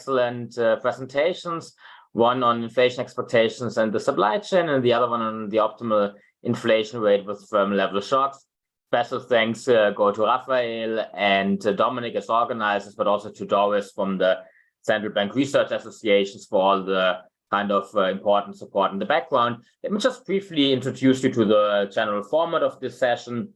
excellent presentations, one on inflation expectations and the supply chain, and the other one on the optimal inflation rate with firm level shocks. Special thanks go to Raphael and Dominic as organizers, but also to Doris from the Central Bank Research Associations for all the kind of important support in the background. Let me just briefly introduce you to the general format of this session.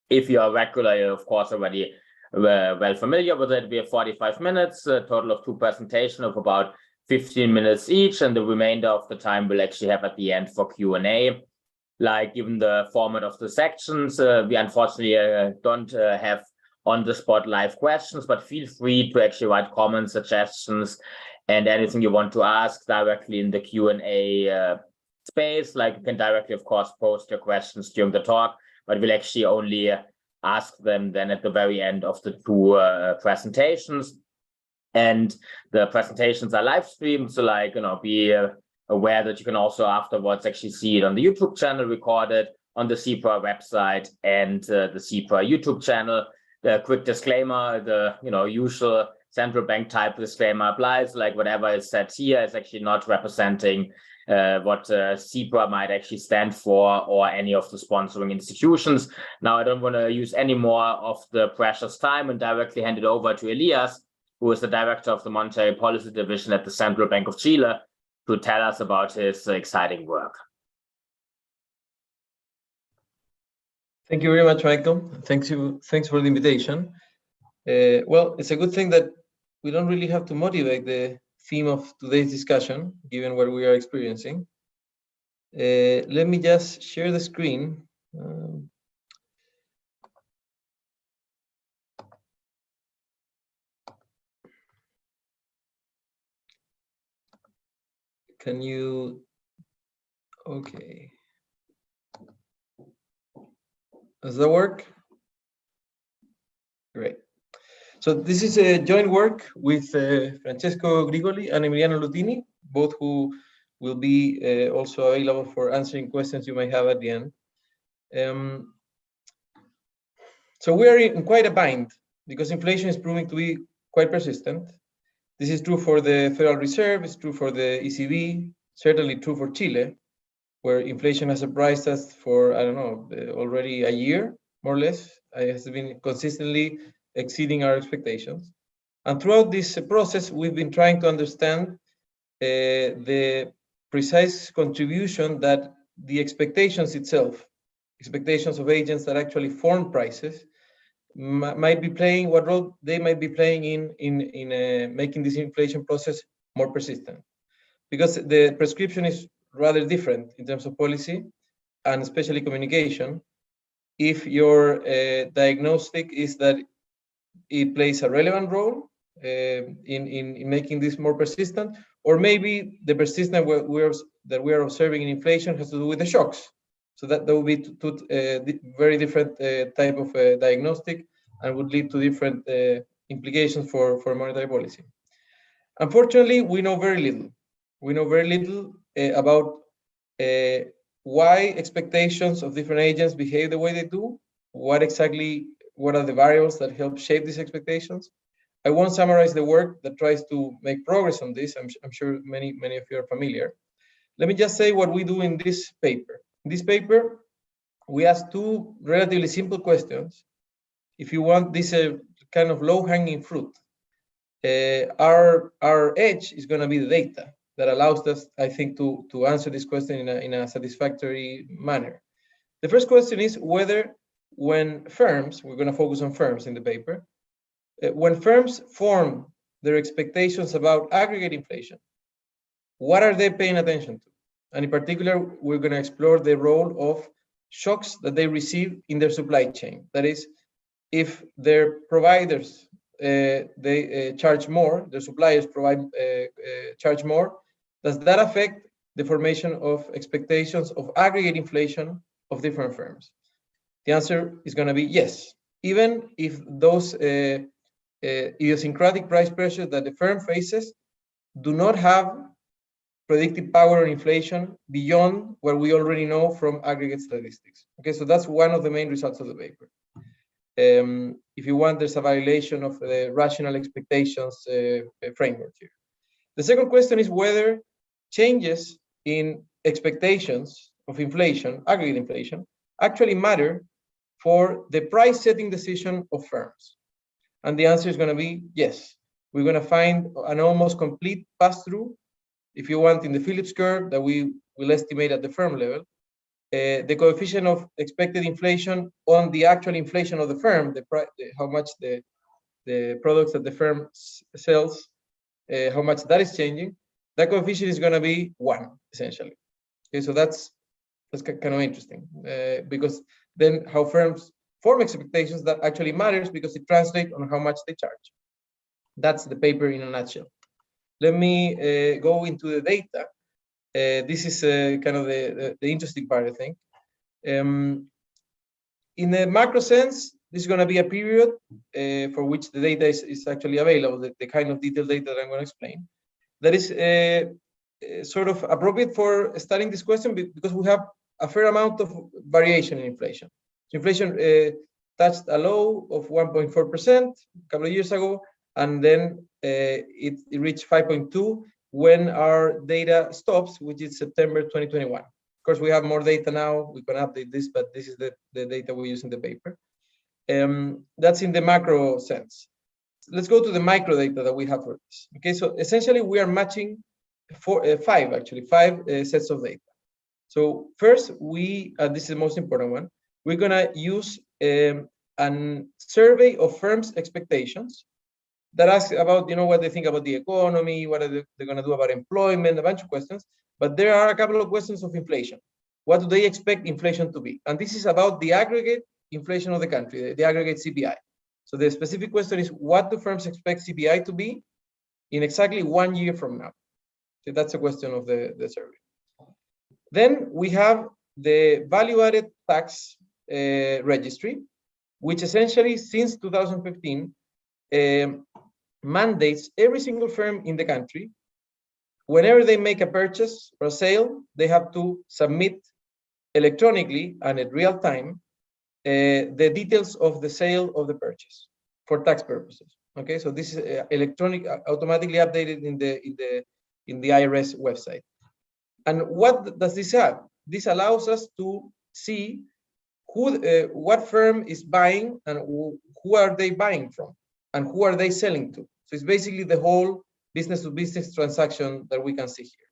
If you are regular, you're of course already well familiar with it. We have 45 minutes, a total of 2 presentations of about 15 minutes each, and the remainder of the time we'll actually have at the end for Q&A. Like, given the format of the sections, we unfortunately don't have on-the-spot live questions, but feel free to actually write comments, suggestions, and anything you want to ask directly in the Q&A space. Like, you can directly, of course, post your questions during the talk, but we'll actually only ask them then at the very end of the 2 presentations. And the presentations are live streamed, so like, be aware that you can also afterwards actually see it on the YouTube channel recorded, on the CPRA website and the CPRA YouTube channel. The quick disclaimer, the usual central bank type disclaimer applies. Like, whatever is said here is actually not representing what CPRA might actually stand for or any of the sponsoring institutions. Now, I don't want to use any more of the precious time and directly hand it over to Elias, who is the director of the Monetary Policy Division at the Central Bank of Chile, to tell us about his exciting work. Thank you very much, Michael. Thanks for the invitation. Well, it's a good thing that we don't really have to motivate the theme of today's discussion, given what we are experiencing. Let me just share the screen. Can you, okay. Does that work? Great. So this is a joint work with Francesco Grigoli and Emiliano Lutini, both who will be also available for answering questions you may have at the end. So we are in quite a bind because inflation is proving to be quite persistent. This is true for the Federal Reserve, it's true for the ECB, certainly true for Chile, where inflation has surprised us for, I don't know, already a year, more or less. It has been consistently exceeding our expectations. And throughout this process, we've been trying to understand the precise contribution that the expectations itself, expectations of agents that actually form prices, might be playing, what role they might be playing in making this inflation process more persistent. Because the prescription is rather different in terms of policy and especially communication. If your diagnostic is that it plays a relevant role in making this more persistent, or maybe the persistence that we are observing in inflation has to do with the shocks. So that would be two very different type of diagnostic and would lead to different implications for monetary policy. Unfortunately, we know very little. We know very little about why expectations of different agents behave the way they do, what are the variables that help shape these expectations. I won't summarize the work that tries to make progress on this. I'm sure many of you are familiar. Let me just say what we do in this paper. In this paper, we ask 2 relatively simple questions. If you want this kind of low-hanging fruit, our edge is going to be the data that allows us, I think, to answer this question in a satisfactory manner. The first question is whether when firms, we're going to focus on firms in the paper, when firms form their expectations about aggregate inflation, what are they paying attention to? And in particular, we're going to explore the role of shocks that they receive in their supply chain. That is, if their providers they charge more, their suppliers charge more, does that affect the formation of expectations of aggregate inflation of different firms? The answer is going to be yes, even if those idiosyncratic price pressures that the firm faces do not have predictive power on inflation beyond what we already know from aggregate statistics. Okay, so that's one of the main results of the paper. If you want, there's a violation of the rational expectations framework here. The second question is whether changes in expectations of inflation, aggregate inflation, actually matter for the price setting decision of firms. And the answer is going to be yes. We're going to find an almost complete pass-through, if you want, in the Phillips curve that we will estimate at the firm level. The coefficient of expected inflation on the actual inflation of the firm, how much the products that the firm sells, how much that is changing, that coefficient is going to be 1, essentially. Okay, so that's kind of interesting, because then how firms form expectations, that actually matters because it translates on how much they charge. That's the paper in a nutshell. Let me go into the data. This is kind of the interesting part, I think. In the macro sense, this is going to be a period for which the data is actually available, the kind of detailed data that I'm going to explain. That is sort of appropriate for studying this question because we have a fair amount of variation in inflation. So inflation touched a low of 1.4% a couple of years ago, and then it reached 5.2 when our data stops, which is September 2021. Of course, we have more data now. We can update this, but this is the data we use in the paper. That's in the macro sense. Let's go to the micro data that we have for this. Okay, so essentially we are matching five sets of data. So first, this is the most important one, we're gonna use a survey of firms' expectations that asks about, what they think about the economy, what are they're gonna do about employment, a bunch of questions, but there are a couple of questions of inflation. What do they expect inflation to be? And this is about the aggregate inflation of the country, the aggregate CPI. So the specific question is, what do firms expect CPI to be in exactly 1 year from now? So that's a question of the survey. Then we have the value-added tax registry, which essentially since 2015 mandates every single firm in the country, whenever they make a purchase or a sale, they have to submit electronically and at real time the details of the sale of the purchase for tax purposes. Okay, so this is electronic, automatically updated in the IRS website. And what does this have? This allows us to see what firm is buying and who are they buying from and who are they selling to. So it's basically the whole business-to-business transaction that we can see here.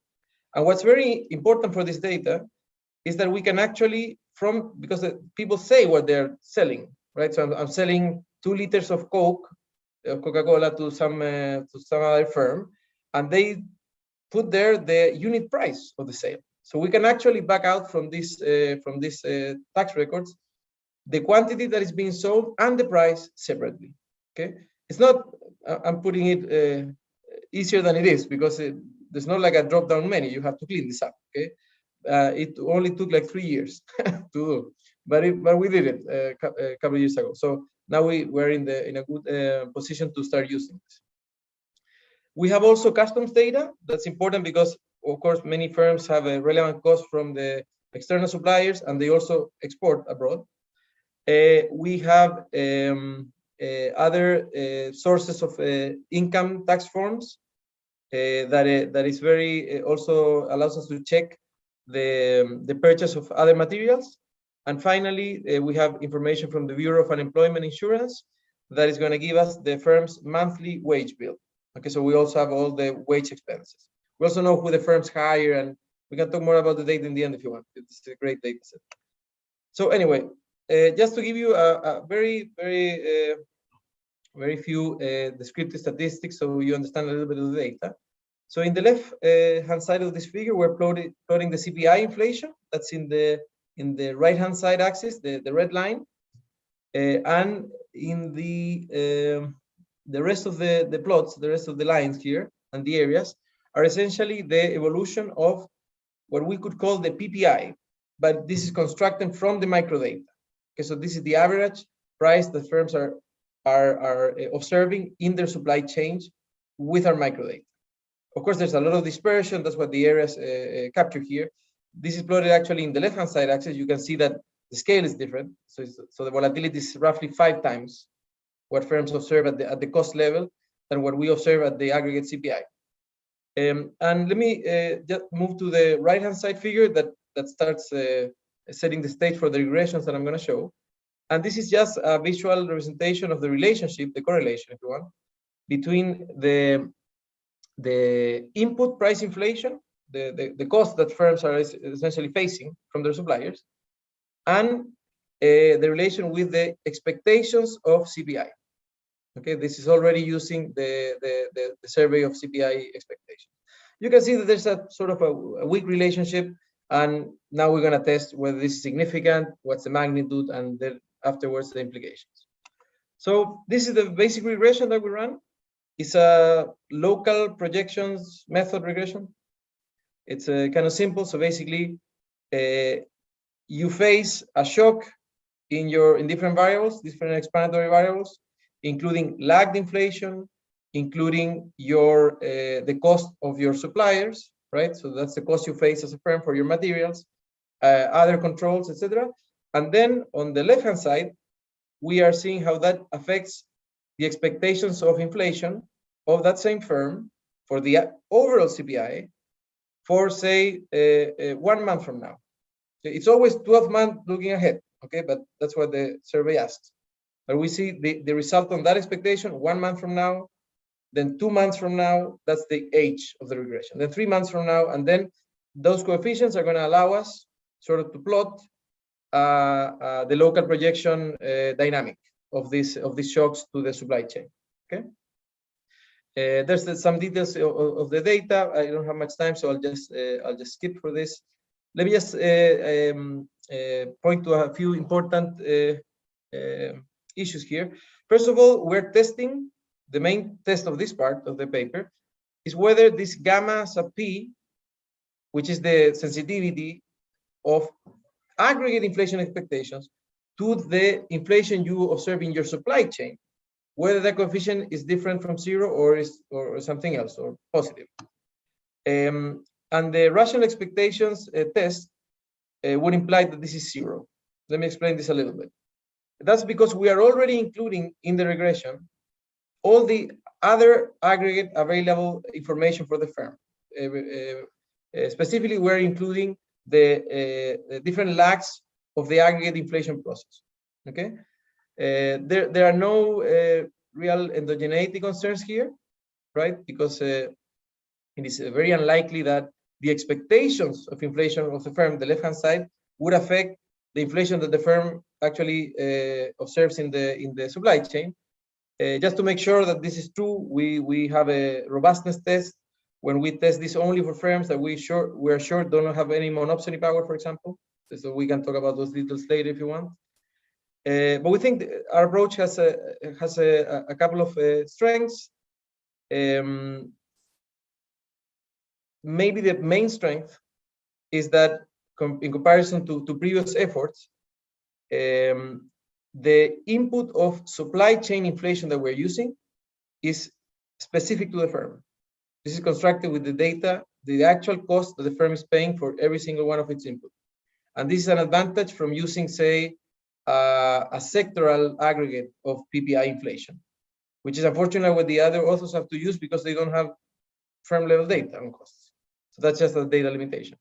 And what's very important for this data is that we can actually, because people say what they're selling, right? So I'm selling 2 liters of Coca-Cola to some other firm, and they put there the unit price of the sale. So we can actually back out from these tax records the quantity that is being sold and the price separately. Okay, it's not. I'm putting it easier than it is because there's not like a drop-down menu. You have to clean this up. Okay, it only took like 3 years to do, but we did it a couple of years ago. So now we're in a good position to start using this. We have also customs data. That's important because, of course, many firms have a relevant cost from the external suppliers, and they also export abroad. We have other sources of income tax forms that is very also allows us to check the purchase of other materials. And finally, we have information from the Bureau of Unemployment Insurance that is going to give us the firm's monthly wage bill. Okay, so we also have all the wage expenses. We also know who the firms hire, and we can talk more about the data in the end if you want. It's a great data set. So anyway, just to give you a very few descriptive statistics so you understand a little bit of the data. So in the left hand side of this figure, we're plotting the CPI inflation. That's in the right hand side axis, the red line, and in the rest of the plots, the rest of the lines here and the areas are essentially the evolution of what we could call the PPI, but this is constructed from the microdata. Okay, so this is the average price that firms are observing in their supply chains with our microdata. Of course, there's a lot of dispersion. That's what the areas capture here. This is plotted actually in the left-hand side axis. You can see that the scale is different. So the volatility is roughly 5 times what firms observe at the cost level than what we observe at the aggregate CPI. And let me just move to the right-hand side figure that starts setting the stage for the regressions that I'm going to show. And this is just a visual representation of the relationship, the correlation, if you want, between the input price inflation, the cost that firms are essentially facing from their suppliers, and the relation with the expectations of CPI. Okay, this is already using the survey of CPI expectations. You can see that there's a sort of a weak relationship, and now we're going to test whether this is significant, what's the magnitude, and then afterwards the implications. So this is the basic regression that we run. It's a local projections method regression. It's kind of simple. So basically, you face a shock in different variables, different explanatory variables, including lagged inflation, including your the cost of your suppliers, right? So that's the cost you face as a firm for your materials, other controls, etc. And then on the left-hand side, we are seeing how that affects the expectations of inflation of that same firm for the overall CPI for, say, 1 month from now. It's always 12 months looking ahead, okay? But that's what the survey asks. But we see the result on that expectation 1 month from now, then 2 months from now, that's the age of the regression. Then 3 months from now, and then those coefficients are going to allow us sort of to plot the local projection dynamic of these shocks to the supply chain. Okay. There's some details of the data. I don't have much time, so I'll just skip for this. Let me just point to a few important issues here. First of all, we're testing, the main test of this part of the paper is whether this gamma sub p, which is the sensitivity of aggregate inflation expectations to the inflation you observe in your supply chain, whether that coefficient is different from 0 or something else, or positive. And the rational expectations test would imply that this is 0. Let me explain this a little bit. That's because we are already including in the regression all the other aggregate available information for the firm. Specifically, we're including the different lags of the aggregate inflation process. Okay, there are no real endogeneity concerns here, right? Because it is very unlikely that the expectations of inflation of the firm, the left-hand side, would affect the inflation that the firm actually observes in the supply chain. Just to make sure that this is true, we have a robustness test when we test this only for firms that we're sure don't have any monopsony power, for example. So we can talk about those details later if you want. But we think our approach has a couple of strengths. Maybe the main strength is that in comparison to previous efforts, the input of supply chain inflation that we're using is specific to the firm. This is constructed with the data, the actual cost that the firm is paying for every single one of its inputs. And this is an advantage from using, say, a sectoral aggregate of PPI inflation, which is unfortunately what the other authors have to use because they don't have firm level data on costs. So that's just a data limitation.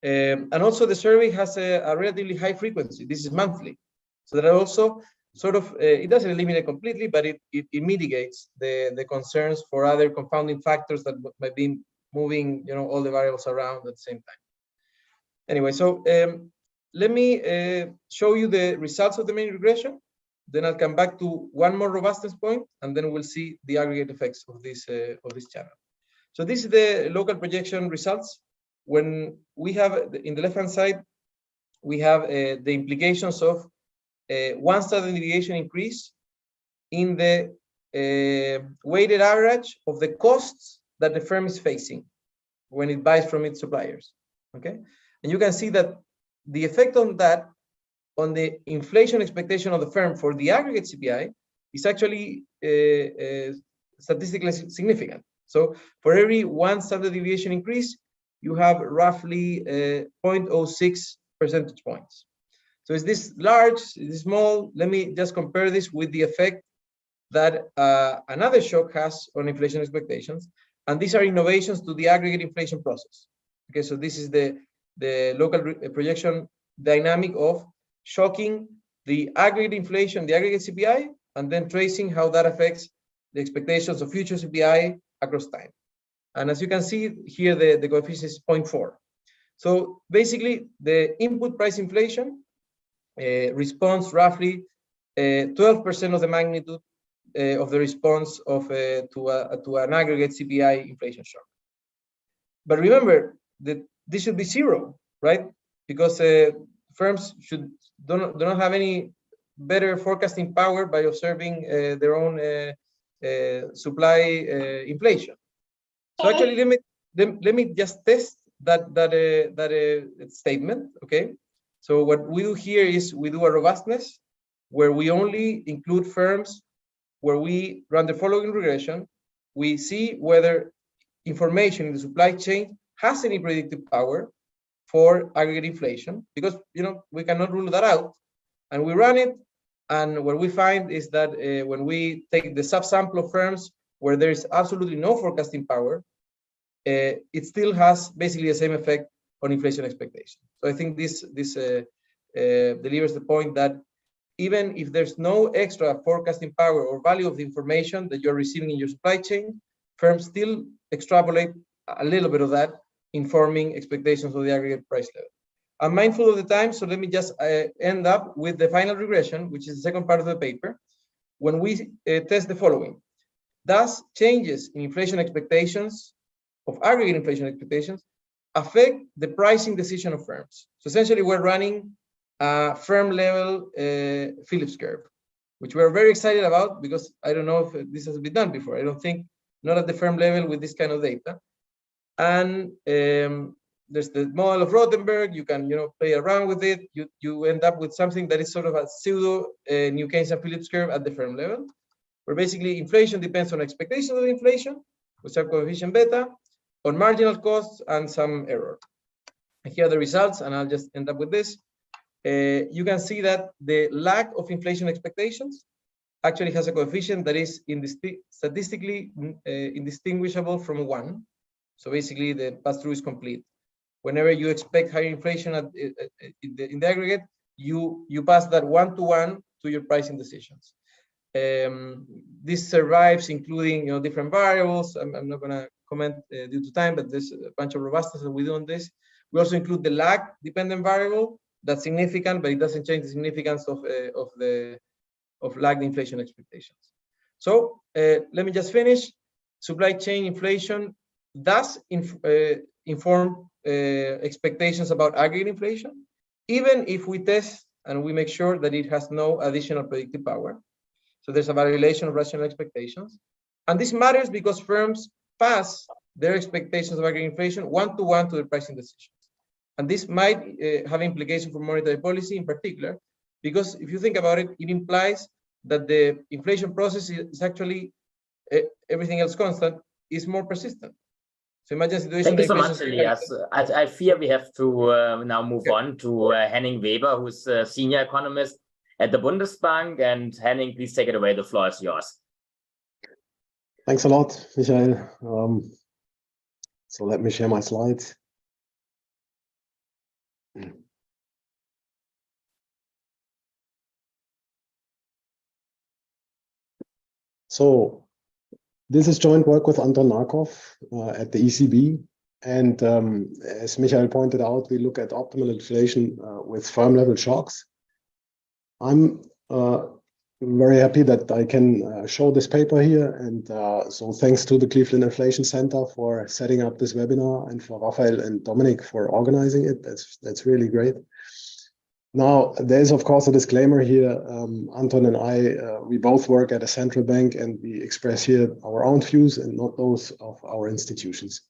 And also the survey has a relatively high frequency. This is monthly. So that also sort of, it doesn't eliminate completely, but it mitigates the concerns for other confounding factors that might be moving, all the variables around at the same time. Anyway, so let me show you the results of the main regression. Then I'll come back to one more robustness point, and then we'll see the aggregate effects of this channel. So this is the local projection results. When we have in the left-hand side, we have the implications of 1 standard deviation increase in the weighted average of the costs that the firm is facing when it buys from its suppliers. Okay, and you can see that the effect on that, on the inflation expectation of the firm for the aggregate CPI, is actually statistically significant. So for every 1 standard deviation increase, you have roughly 0.06 percentage points. So is this large? Is this small? Let me just compare this with the effect that another shock has on inflation expectations. And these are innovations to the aggregate inflation process. Okay, so this is the local projection dynamic of shocking the aggregate inflation, the aggregate CPI, and then tracing how that affects the expectations of future CPI across time. And as you can see here, the coefficient is 0.4. So basically, the input price inflation responds roughly 12% of the magnitude of the response of to an aggregate CPI inflation shock. But remember that this should be zero, right? Because firms do not have any better forecasting power by observing their own supply inflation. So actually, let me just test that statement. Okay. So what we do here is we do a robustness where we only include firms where we run the following regression. We see whether information in the supply chain has any predictive power for aggregate inflation, because we cannot rule that out. And we run it, and what we find is that when we take the subsample of firms where there is absolutely no forecasting power, it still has basically the same effect on inflation expectation. So I think this delivers the point that even if there's no extra forecasting power or value of the information that you're receiving in your supply chain, firms still extrapolate a little bit of that, informing expectations of the aggregate price level. I'm mindful of the time, so let me just end up with the final regression, which is the second part of the paper, when we test the following. Does changes in inflation expectations, of aggregate inflation expectations, affect the pricing decision of firms? So essentially, we're running a firm level Phillips curve, which we're very excited about, because I don't know if this has been done before. I don't think, not at the firm level with this kind of data. And there's the model of Rothenberg. You can play around with it. You end up with something that is sort of a pseudo New Keynesian Phillips curve at the firm level, where basically inflation depends on expectations of inflation, which are coefficient beta, on marginal costs and some error. And here are the results, and I'll just end up with this. You can see that the lack of inflation expectations actually has a coefficient that is statistically indistinguishable from 1. So basically, the pass-through is complete. Whenever you expect higher inflation in the aggregate, you pass that 1-to-1 to your pricing decisions. This survives, including different variables. I'm not going to comment due to time, but there's a bunch of robustness that we do on this. We also include the lag dependent variable. That's significant, but it doesn't change the significance of lagged inflation expectations. So let me just finish. Supply chain inflation does inform expectations about aggregate inflation, even if we test and we make sure that it has no additional predictive power. So there's a violation of rational expectations. And this matters because firms pass their expectations of aggregate inflation 1-to-1 to their pricing decisions. And this might have implications for monetary policy in particular, because if you think about it, it implies that the inflation process is actually, everything else constant, is more persistent. So imagine a situation. Thank you so much, Elias. I fear we have to now move on to Henning Weber, who's a senior economist at the Bundesbank. And Henning, please take it away. The floor is yours. Thanks a lot, Michael. So let me share my slides. So this is joint work with Anton Narkov at the ECB. And as Michael pointed out, we look at optimal inflation with firm level shocks. I'm very happy that I can show this paper here. And so thanks to the Cleveland Inflation Center for setting up this webinar, and for Raphael and Dominic for organizing it. That's really great. Now, there's of course a disclaimer here. Anton and I, we both work at a central bank, and we express here our own views and not those of our institutions.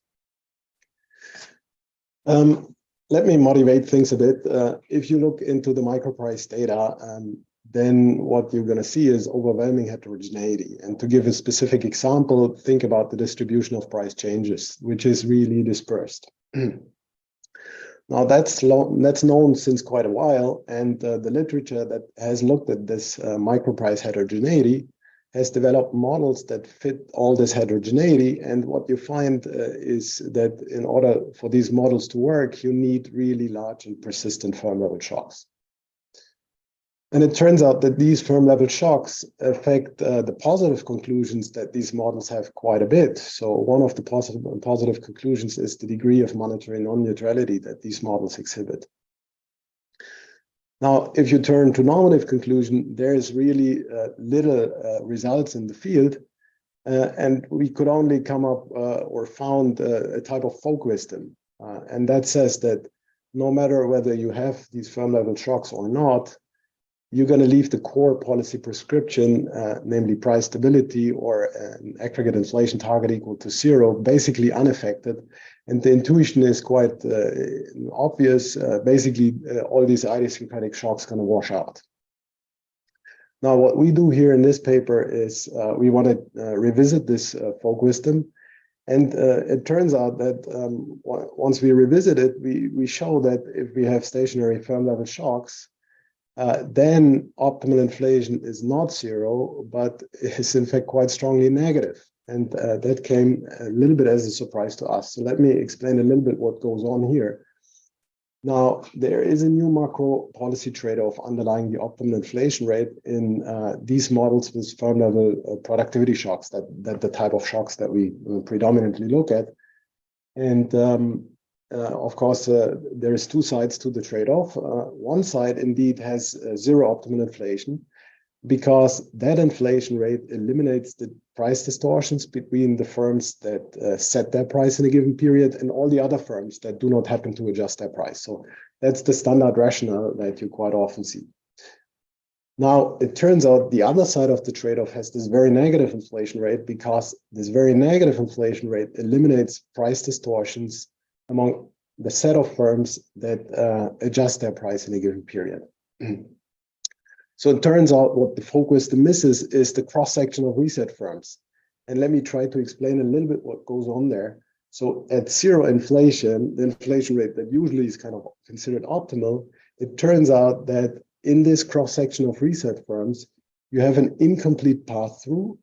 Let me motivate things a bit. If you look into the microprice data, then what you're going to see is overwhelming heterogeneity. And to give a specific example, think about the distribution of price changes, which is really dispersed. Now, that's known since quite a while, and the literature that has looked at this microprice heterogeneity has developed models that fit all this heterogeneity. And what you find is that in order for these models to work, you need really large and persistent firm level shocks. And it turns out that these firm level shocks affect the positive conclusions that these models have quite a bit. So one of the positive conclusions is the degree of monetary non-neutrality that these models exhibit. Now, if you turn to normative conclusion, there is really little results in the field. And we could only come up or found a type of folk wisdom. And that says that no matter whether you have these firm level shocks or not, you're going to leave the core policy prescription, namely price stability or an aggregate inflation target equal to 0, basically unaffected. And the intuition is quite obvious. Basically, all these idiosyncratic shocks going to wash out. Now, what we do here in this paper is we want to revisit this folk wisdom. And it turns out that once we revisit it, we show that if we have stationary firm level shocks, then optimal inflation is not 0, but is in fact quite strongly negative. And that came a little bit as a surprise to us. So let me explain a little bit what goes on here. Now, there is a new macro policy trade-off underlying the optimal inflation rate in these models with firm level productivity shocks, that the type of shocks that we predominantly look at. And of course, there is two sides to the trade-off. One side indeed has 0 optimal inflation because that inflation rate eliminates the price distortions between the firms that set their price in a given period and all the other firms that do not happen to adjust their price. So that's the standard rationale that you quite often see. Now, it turns out the other side of the trade-off has this very negative inflation rate because this very negative inflation rate eliminates price distortions among the set of firms that adjust their price in a given period. So it turns out what the folk wisdom misses is the cross-section of reset firms. And let me try to explain a little bit what goes on there. So at 0 inflation, the inflation rate that usually is kind of considered optimal, it turns out that in this cross-section of reset firms, you have an incomplete path-through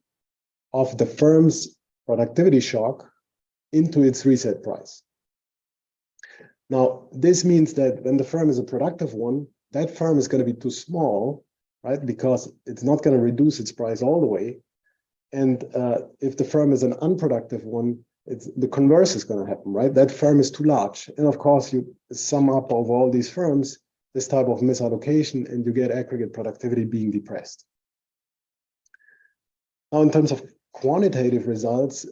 of the firm's productivity shock into its reset price. Now, this means that when the firm is a productive one, that firm is going to be too small, right? Because it's not going to reduce its price all the way. And if the firm is an unproductive one, the converse is going to happen, right? That firm is too large. And of course, you sum up of all these firms, this type of misallocation, and you get aggregate productivity being depressed. Now, in terms of quantitative results,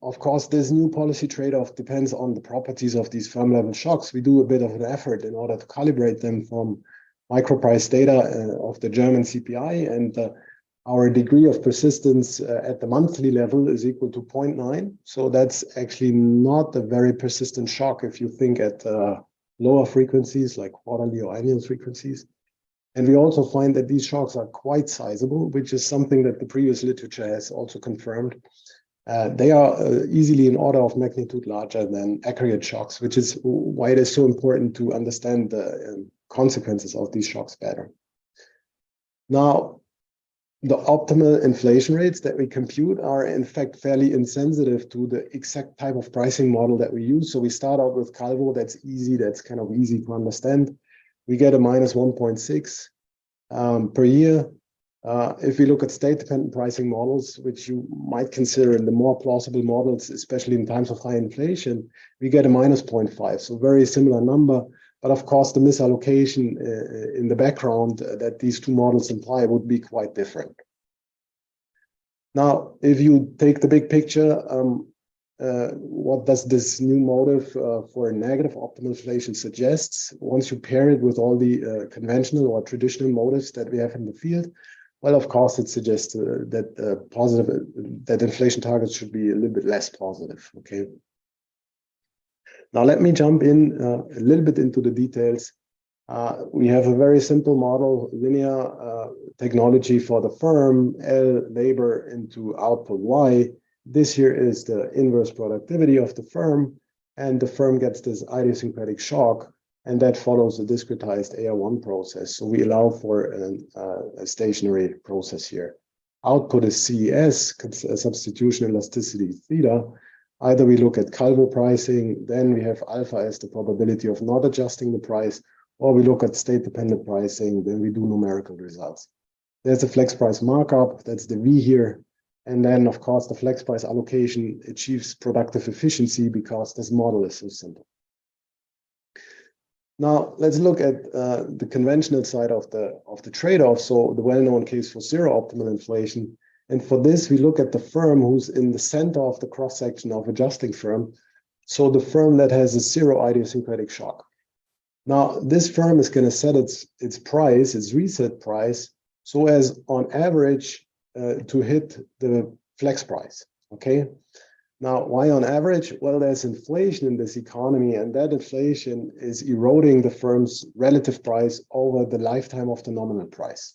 of course, this new policy trade-off depends on the properties of these firm level shocks. We do a bit of an effort in order to calibrate them from microprice data of the German CPI, and our degree of persistence at the monthly level is equal to 0.9. So that's actually not a very persistent shock if you think at lower frequencies like quarterly or annual frequencies. And we also find that these shocks are quite sizable, which is something that the previous literature has also confirmed. They are easily an order of magnitude larger than aggregate shocks, which is why it is so important to understand the consequences of these shocks better. Now, the optimal inflation rates that we compute are in fact fairly insensitive to the exact type of pricing model that we use. So we start out with Calvo, that's easy, that's kind of easy to understand. We get a minus 1.6 per year. If we look at state-dependent pricing models, which you might consider in the more plausible models, especially in times of high inflation, we get a minus 0.5, so very similar number. But of course, the misallocation in the background that these two models imply would be quite different. Now, if you take the big picture, what does this new motive for a negative optimal inflation suggests? Once you pair it with all the conventional or traditional motives that we have in the field, well, of course, it suggests that inflation targets should be a little bit less positive. Okay. Now, let me jump in a little bit into the details. We have a very simple model, linear technology for the firm, L labor into output Y. This here is the inverse productivity of the firm, and the firm gets this idiosyncratic shock, and that follows a discretized AR1 process. So we allow for a stationary process here. output is CES, substitution elasticity theta. Either we look at Calvo pricing, then we have alpha as the probability of not adjusting the price, or we look at state-dependent pricing, then we do numerical results. There's a flex price markup, that's the V here. And then, of course, the flex price allocation achieves productive efficiency because this model is so simple. Now, let's look at the conventional side of the trade-off, so the well-known case for zero optimal inflation. And for this, we look at the firm who's in the center of the cross-section of adjusting firm, so the firm that has a zero idiosyncratic shock. Now, this firm is going to set its price, its reset price, so as on average to hit the flex price, okay? Now, why on average? Well, there's inflation in this economy, and that inflation is eroding the firm's relative price over the lifetime of the nominal price,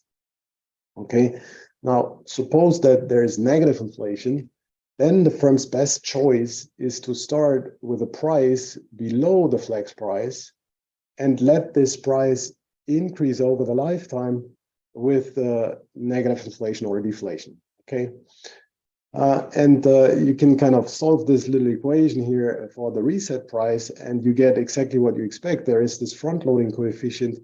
okay? Now, suppose that there is negative inflation, then the firm's best choice is to start with a price below the flex price and let this price increase over the lifetime with negative inflation or deflation, okay? You can kind of solve this little equation here for the reset price, and you get exactly what you expect. There is this front-loading coefficient,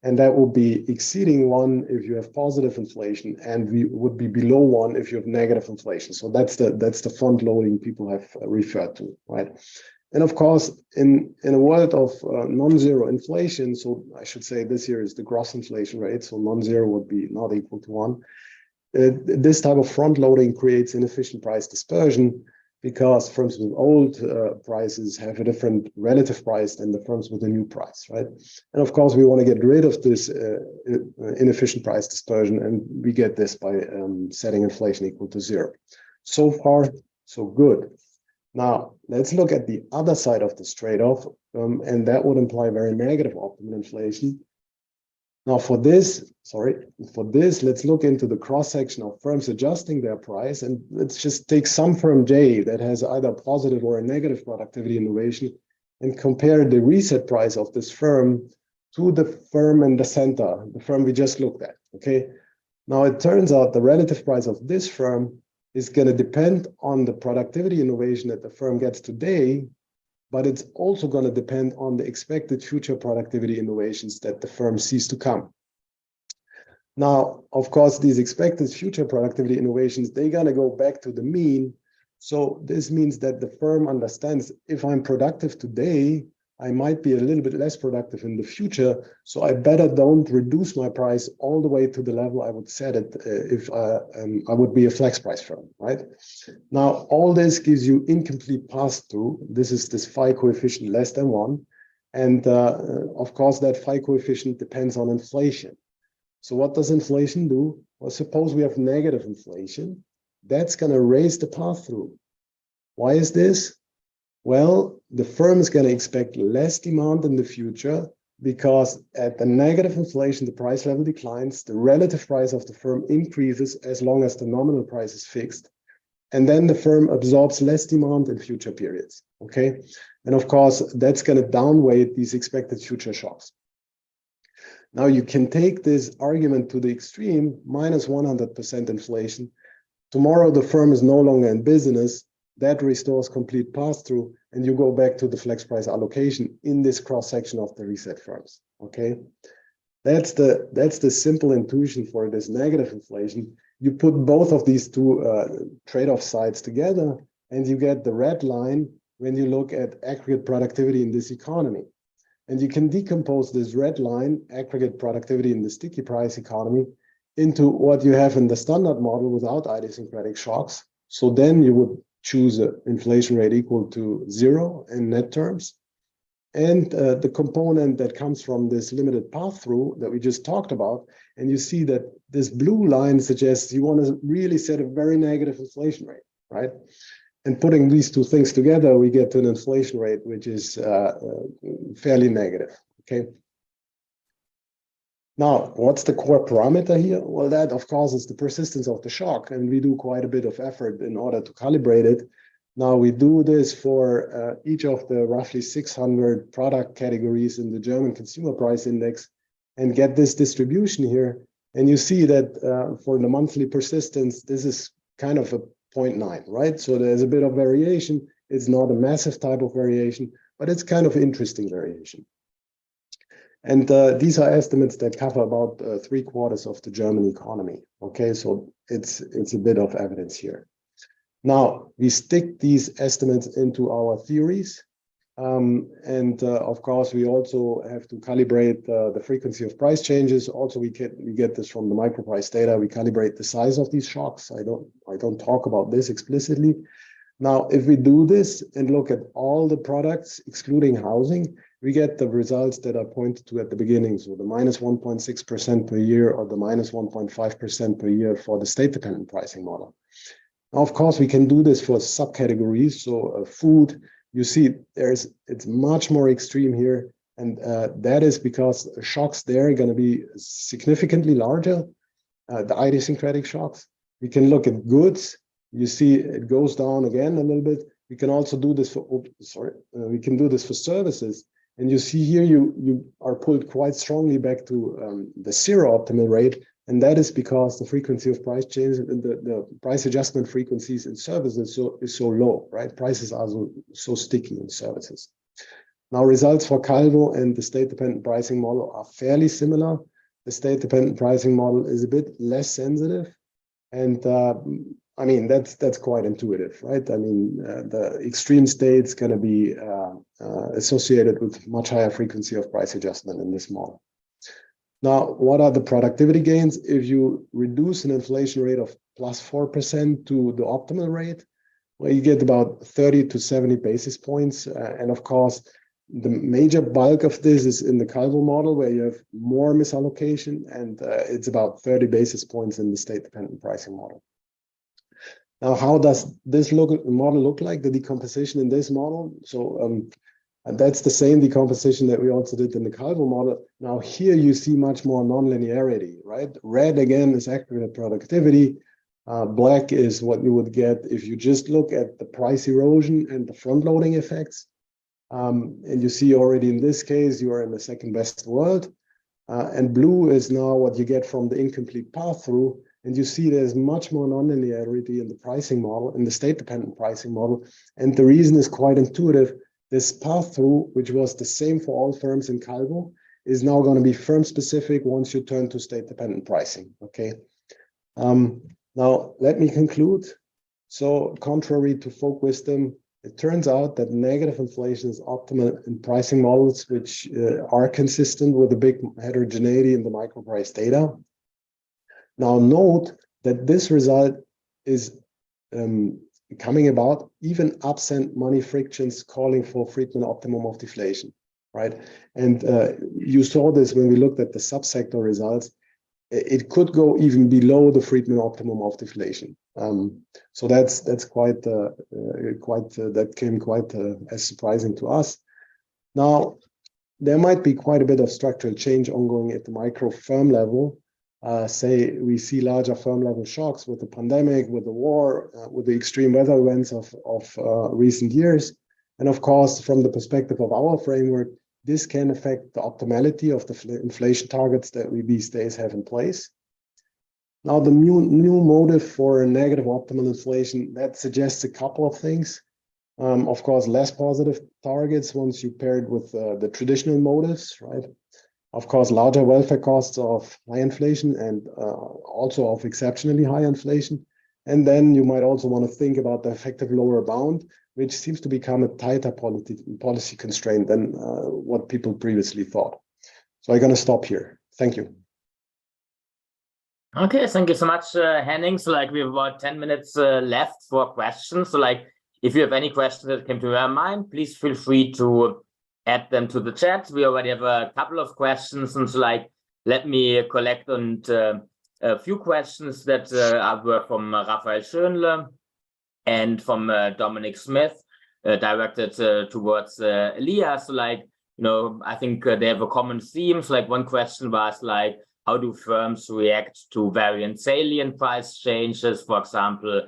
and that will be exceeding 1 if you have positive inflation, and we would be below 1 if you have negative inflation. So that's the front-loading people have referred to, right? And of course, in a world of non-zero inflation, so I should say this here is the gross inflation rate, so non-zero would be not equal to 1. This type of front loading creates inefficient price dispersion because firms with old prices have a different relative price than the firms with a new price, right? And of course, we want to get rid of this inefficient price dispersion, and we get this by setting inflation equal to 0. So far, so good. Now, let's look at the other side of this trade-off, and that would imply very negative optimal inflation. Now for this, let's look into the cross-section of firms adjusting their price, and let's just take some firm J that has either positive or a negative productivity innovation and compare the reset price of this firm to the firm in the center, the firm we just looked at, okay? Now it turns out the relative price of this firm is going to depend on the productivity innovation that the firm gets today, but it's also going to depend on the expected future productivity innovations that the firm sees to come. Now, of course, these expected future productivity innovations, they're going to go back to the mean. So this means that the firm understands if I'm productive today, I might be a little bit less productive in the future. So I better don't reduce my price all the way to the level I would set it if I would be a flex price firm, right? Now, all this gives you incomplete pass-through. This is this phi coefficient less than 1. And of course, that phi coefficient depends on inflation. So what does inflation do? Well, suppose we have negative inflation. That's going to raise the pass-through. Why is this? Well, the firm is going to expect less demand in the future because at the negative inflation, the price level declines, the relative price of the firm increases as long as the nominal price is fixed. And then the firm absorbs less demand in future periods, okay? And of course, that's going to downweight these expected future shocks. Now you can take this argument to the extreme, minus 100% inflation. Tomorrow, the firm is no longer in business. That restores complete pass-through, and you go back to the flex price allocation in this cross-section of the reset firms, okay? That's the simple intuition for this negative inflation. You put both of these two trade-off sides together, and you get the red line when you look at aggregate productivity in this economy. And you can decompose this red line, aggregate productivity in the sticky price economy, into what you have in the standard model without idiosyncratic shocks. So then you would choose an inflation rate equal to 0 in net terms. And the component that comes from this limited pass-through that we just talked about, and you see that this blue line suggests you want to really set a very negative inflation rate, right? And putting these two things together, we get to an inflation rate which is fairly negative, okay? Now, what's the core parameter here? Well, that, of course, is the persistence of the shock, and we do quite a bit of effort in order to calibrate it. Now, we do this for each of the roughly 600 product categories in the German Consumer Price Index and get this distribution here. And you see that for the monthly persistence, this is kind of a 0.9, right? So there's a bit of variation. It's not a massive type of variation, but it's kind of interesting variation. And these are estimates that cover about 3/4 of the German economy. Okay, so it's a bit of evidence here. Now we stick these estimates into our theories. Of course, we also have to calibrate the frequency of price changes. Also, we get this from the microprice data. We calibrate the size of these shocks. I don't talk about this explicitly. Now, if we do this and look at all the products, excluding housing, we get the results that I pointed to at the beginning. So the minus 1.6% per year or the minus 1.5% per year for the state-dependent pricing model. Now, of course, we can do this for subcategories. So food, you see, it's much more extreme here. And that is because shocks there are going to be significantly larger, the idiosyncratic shocks. We can look at goods. You see it goes down again a little bit. We can also do this for, we can do this for services. And you see here, you are pulled quite strongly back to the zero optimal rate. And that is because the frequency of price change, the price adjustment frequencies in services is so low, right? Prices are so sticky in services. Now, results for Calvo and the state-dependent pricing model are fairly similar. The state-dependent pricing model is a bit less sensitive. And I mean, that's quite intuitive, right? I mean, the extreme state's going to be associated with much higher frequency of price adjustment in this model. Now, what are the productivity gains? If you reduce an inflation rate of plus 4% to the optimal rate, well, you get about 30 to 70 basis points. And of course, the major bulk of this is in the Calvo model, where you have more misallocation, and it's about 30 basis points in the state-dependent pricing model. Now, how does this model look like, the decomposition in this model? So that's the same decomposition that we also did in the Calvo model. Now, here you see much more nonlinearity, right? Red, again, is aggregate productivity. Black is what you would get if you just look at the price erosion and the front-loading effects. And you see already in this case, you are in the second best world. And blue is now what you get from the incomplete path-through. And you see there's much more nonlinearity in the pricing model, in the state-dependent pricing model. And the reason is quite intuitive. This path-through, which was the same for all firms in Calvo, is now going to be firm-specific once you turn to state-dependent pricing, okay? Now, let me conclude. So, contrary to folk wisdom, it turns out that negative inflation is optimal in pricing models which are consistent with the big heterogeneity in the microprice data. Now, note that this result is coming about even absent money frictions calling for Friedman optimum of deflation, right? And you saw this when we looked at the subsector results. It could go even below the Friedman optimum of deflation. So that's quite that came quite as surprising to us. Now, there might be quite a bit of structural change ongoing at the micro firm level. Say we see larger firm level shocks with the pandemic, with the war, with the extreme weather events of recent years. And of course, from the perspective of our framework, this can affect the optimality of the inflation targets that we these days have in place. Now, the new motive for a negative optimal inflation, that suggests a couple of things. Of course, less positive targets once you pair it with the traditional motives, right? Of course, larger welfare costs of high inflation and also of exceptionally high inflation. And then you might also want to think about the effective lower bound, which seems to become a tighter policy constraint than what people previously thought. So I'm going to stop here. Thank you. Okay, thank you so much, Henning. So we have about 10 minutes left for questions. So if you have any questions that came to your mind, please feel free to add them to the chat. We already have a couple of questions, and so let me collect and a few questions that were from Raphael Schönle and from Dominic Smith, directed towards Elias. So I think they have a common theme. So one question was how do firms react to variant salient price changes? For example,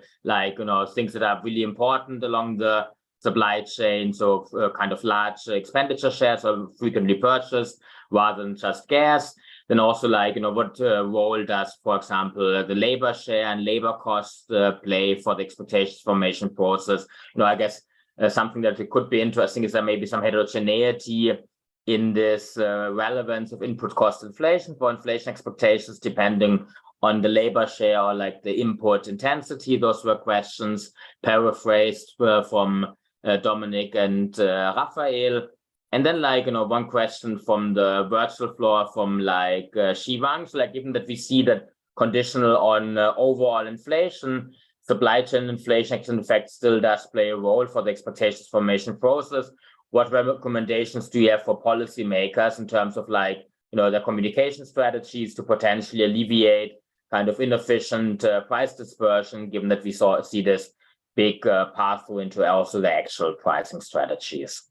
things that are really important along the supply chain, so kind of large expenditure shares are frequently purchased rather than just gas. Then also like, what role does, for example, the labor share and labor cost play for the expectations formation process? I guess something that could be interesting is there maybe some heterogeneity in this relevance of input cost inflation for inflation expectations, depending on the labor share or like the input intensity. Those were questions paraphrased from Dominic and Raphael. And then like, one question from the virtual floor from like Shivang. So like, given that we see that conditional on overall inflation, supply chain inflation in fact still does play a role for the expectations formation process. What recommendations do you have for policymakers in terms of like, their communication strategies to potentially alleviate kind of inefficient price dispersion, given that we see this big pathway into also the actual pricing strategies?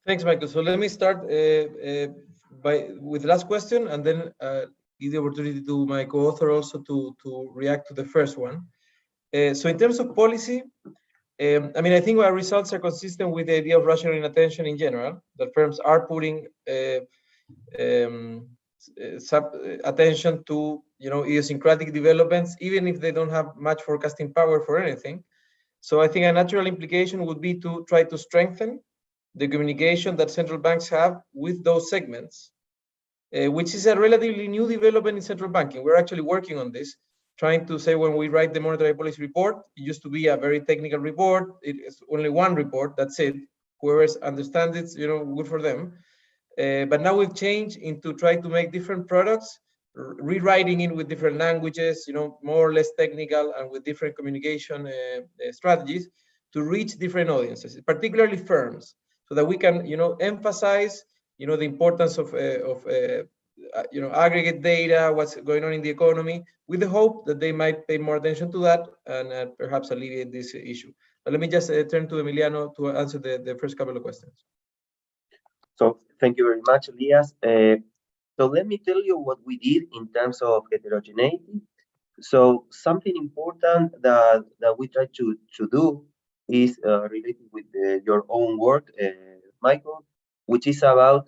Thanks, Michael. So let me start with the last question, and then give the opportunity to my co-author also to react to the first one. So in terms of policy, I mean, I think our results are consistent with the idea of rational inattention in general, that firms are putting attention to idiosyncratic developments, even if they don't have much forecasting power for anything. So I think a natural implication would be to try to strengthen the communication that central banks have with those segments, which is a relatively new development in central banking. We're actually working on this, trying to say when we write the monetary policy report, it used to be a very technical report. It's only one report, that's it. Whoever understands it, good for them. But now we've changed into try to make different products, rewriting it with different languages, more or less technical and with different communication strategies to reach different audiences, particularly firms, so that we can, emphasize, the importance of aggregate data, what's going on in the economy, with the hope that they might pay more attention to that and perhaps alleviate this issue. But let me just turn to Emiliano to answer the first couple of questions. So thank you very much, Elias. So let me tell you what we did in terms of heterogeneity. So something important that we try to do is related with your own work, Michael, which is about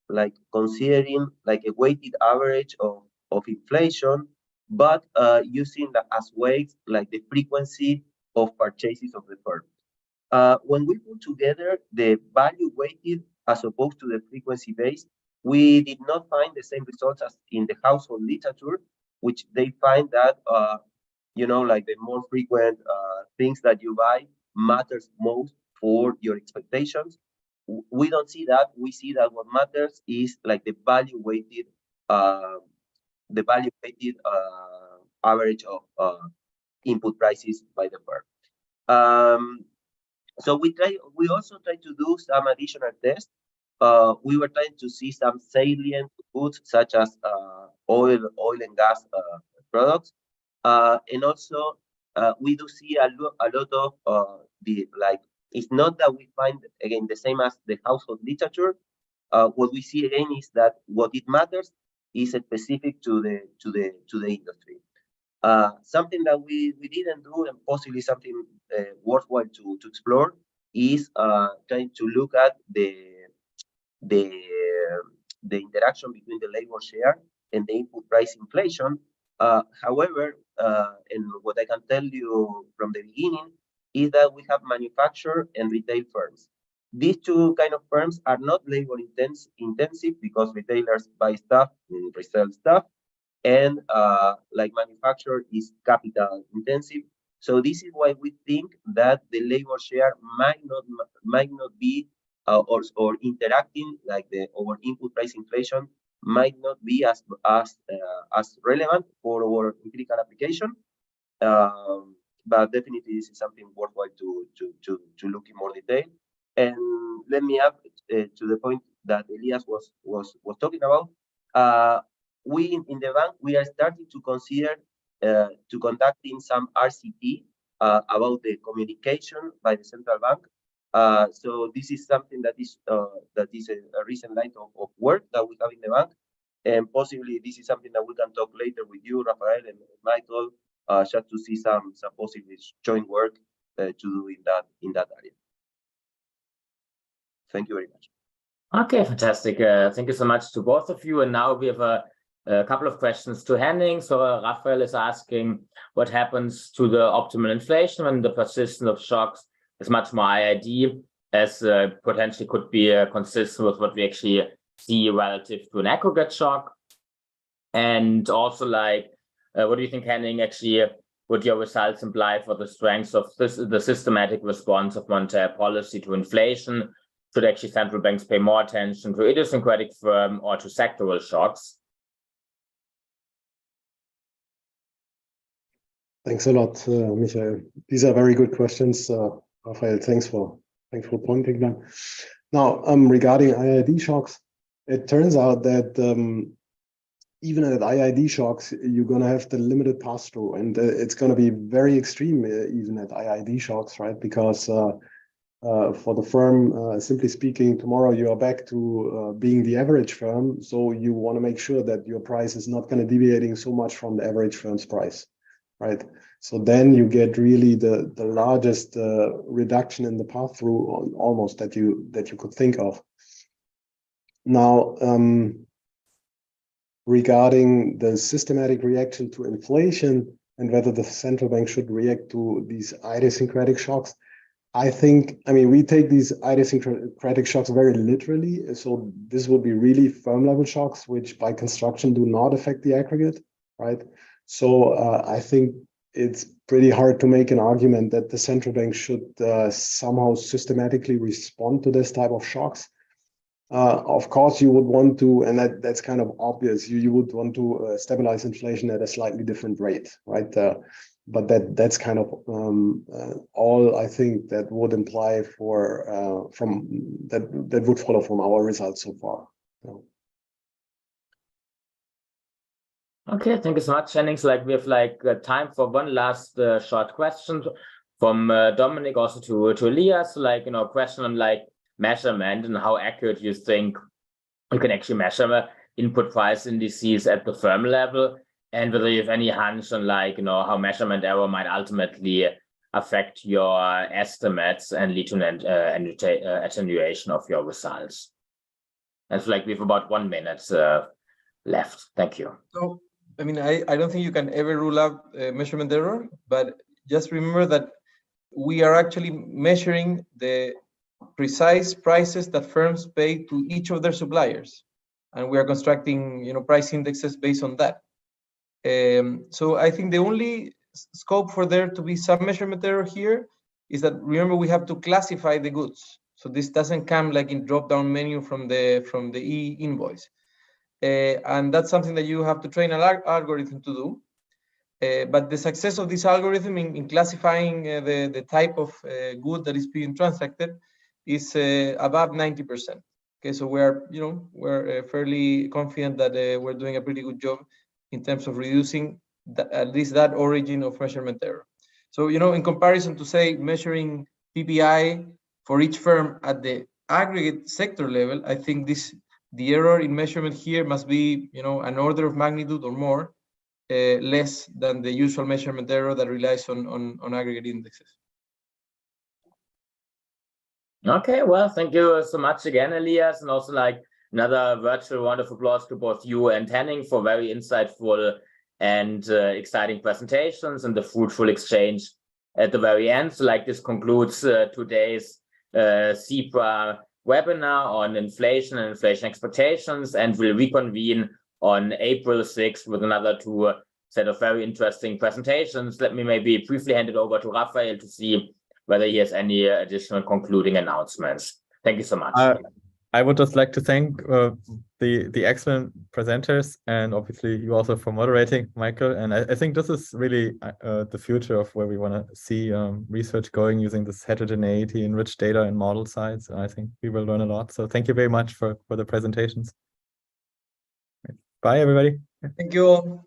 like considering like a weighted average of inflation, but using that as weights like the frequency of purchases of the firm. When we put together the value weighted as opposed to the frequency based, we did not find the same results as in the household literature, which they find that like the more frequent things that you buy matters most for your expectations. We don't see that. We see that what matters is like the value weighted average of input prices by the firm. So we also try to do some additional tests. We were trying to see some salient goods such as oil and gas products, and also we do see a lot of it's not that we find again the same as the household literature. What we see again is that what it matters is specific to the industry. Something that we didn't do, and possibly something worthwhile to explore, is trying to look at the interaction between the labor share and the input price inflation. However, and what I can tell you from the beginning is that we have manufacturer and retail firms. These two kind of firms are not labor intensive because retailers buy stuff and resell stuff, and like manufacturer is capital intensive. So this is why we think that the labor share might not be or interacting like our input price inflation might not be as relevant for our empirical application. But definitely this is something worthwhile to look in more detail. And let me add to the point that Elias was talking about. We in the bank, we are starting to consider to conducting some RCT about the communication by the central bank. So this is something that is a recent line of work that we have in the bank, and possibly this is something that we can talk later with you, Rafael and Michael, just to see some possible joint work to do in that area. Thank you very much. Okay, fantastic. Thank you so much to both of you. And now we have a couple of questions to Henning. So Raphael is asking what happens to the optimal inflation when the persistence of shocks is much more IID, as potentially could be consistent with what we actually see relative to an aggregate shock. And also, like, what do you think, Henning, actually would your results imply for the strength of the systematic response of monetary policy to inflation? Should actually central banks pay more attention to idiosyncratic firm or to sectoral shocks? Thanks a lot, Michael. These are very good questions, Raphael. Thanks for pointing them. Now, regarding IID shocks, it turns out that even at IID shocks, you're going to have the limited pass-through, and it's going to be very extreme even at IID shocks, right? Because for the firm, simply speaking, tomorrow you are back to being the average firm, so you want to make sure that your price is not going to deviating so much from the average firm's price, right? So then you get really the largest reduction in the pass-through almost that you could think of. Now, regarding the systematic reaction to inflation and whether the central bank should react to these idiosyncratic shocks, I mean, we take these idiosyncratic shocks very literally. So this would be really firm level shocks, which by construction do not affect the aggregate, right? So I think it's pretty hard to make an argument that the central bank should somehow systematically respond to this type of shocks. Of course, you would want to, and that's kind of obvious, you would want to stabilize inflation at a slightly different rate, right? But that's kind of all I think that would imply for that would follow from our results so far. Okay, thank you so much, Henning. So, like, we have time for one last short question from Dominic, also to Elias. So, like, question on like measurement and how accurate you think you can actually measure input price indices at the firm level, and whether you have any hunch on like how measurement error might ultimately affect your estimates and lead to an attenuation of your results. And so, like, we have about 1 minute left. Thank you. So, I mean, I don't think you can ever rule out measurement error, but just remember that we are actually measuring the precise prices that firms pay to each of their suppliers, and we are constructing price indexes based on that. So I think the only scope for there to be some measurement error here is that, remember, we have to classify the goods, so this doesn't come like in drop-down menu from the e-invoice, and that's something that you have to train an algorithm to do. But the success of this algorithm in classifying the type of good that is being transacted is above 90%. Okay, so we're fairly confident that we're doing a pretty good job in terms of reducing at least that origin of measurement error. So in comparison to, say, measuring PPI for each firm at the aggregate sector level, I think the error in measurement here must be an order of magnitude or more less than the usual measurement error that relies on aggregate indexes. Okay, well, thank you so much again, Elias, and also like another virtual round of applause to both you and Henning for very insightful and exciting presentations and the fruitful exchange at the very end. So, like, this concludes today's CIPRA webinar on inflation and inflation expectations, and we'll reconvene on April 6th with another 2 set of very interesting presentations. Let me maybe briefly hand it over to Raphael to see whether he has any additional concluding announcements. Thank you so much. I would just like to thank the excellent presenters, and obviously you also for moderating, Michael. And I think this is really the future of where we want to see research going, using this heterogeneity, enriched data and model sides. I think we will learn a lot. So thank you very much for the presentations. Bye, everybody. Thank you all.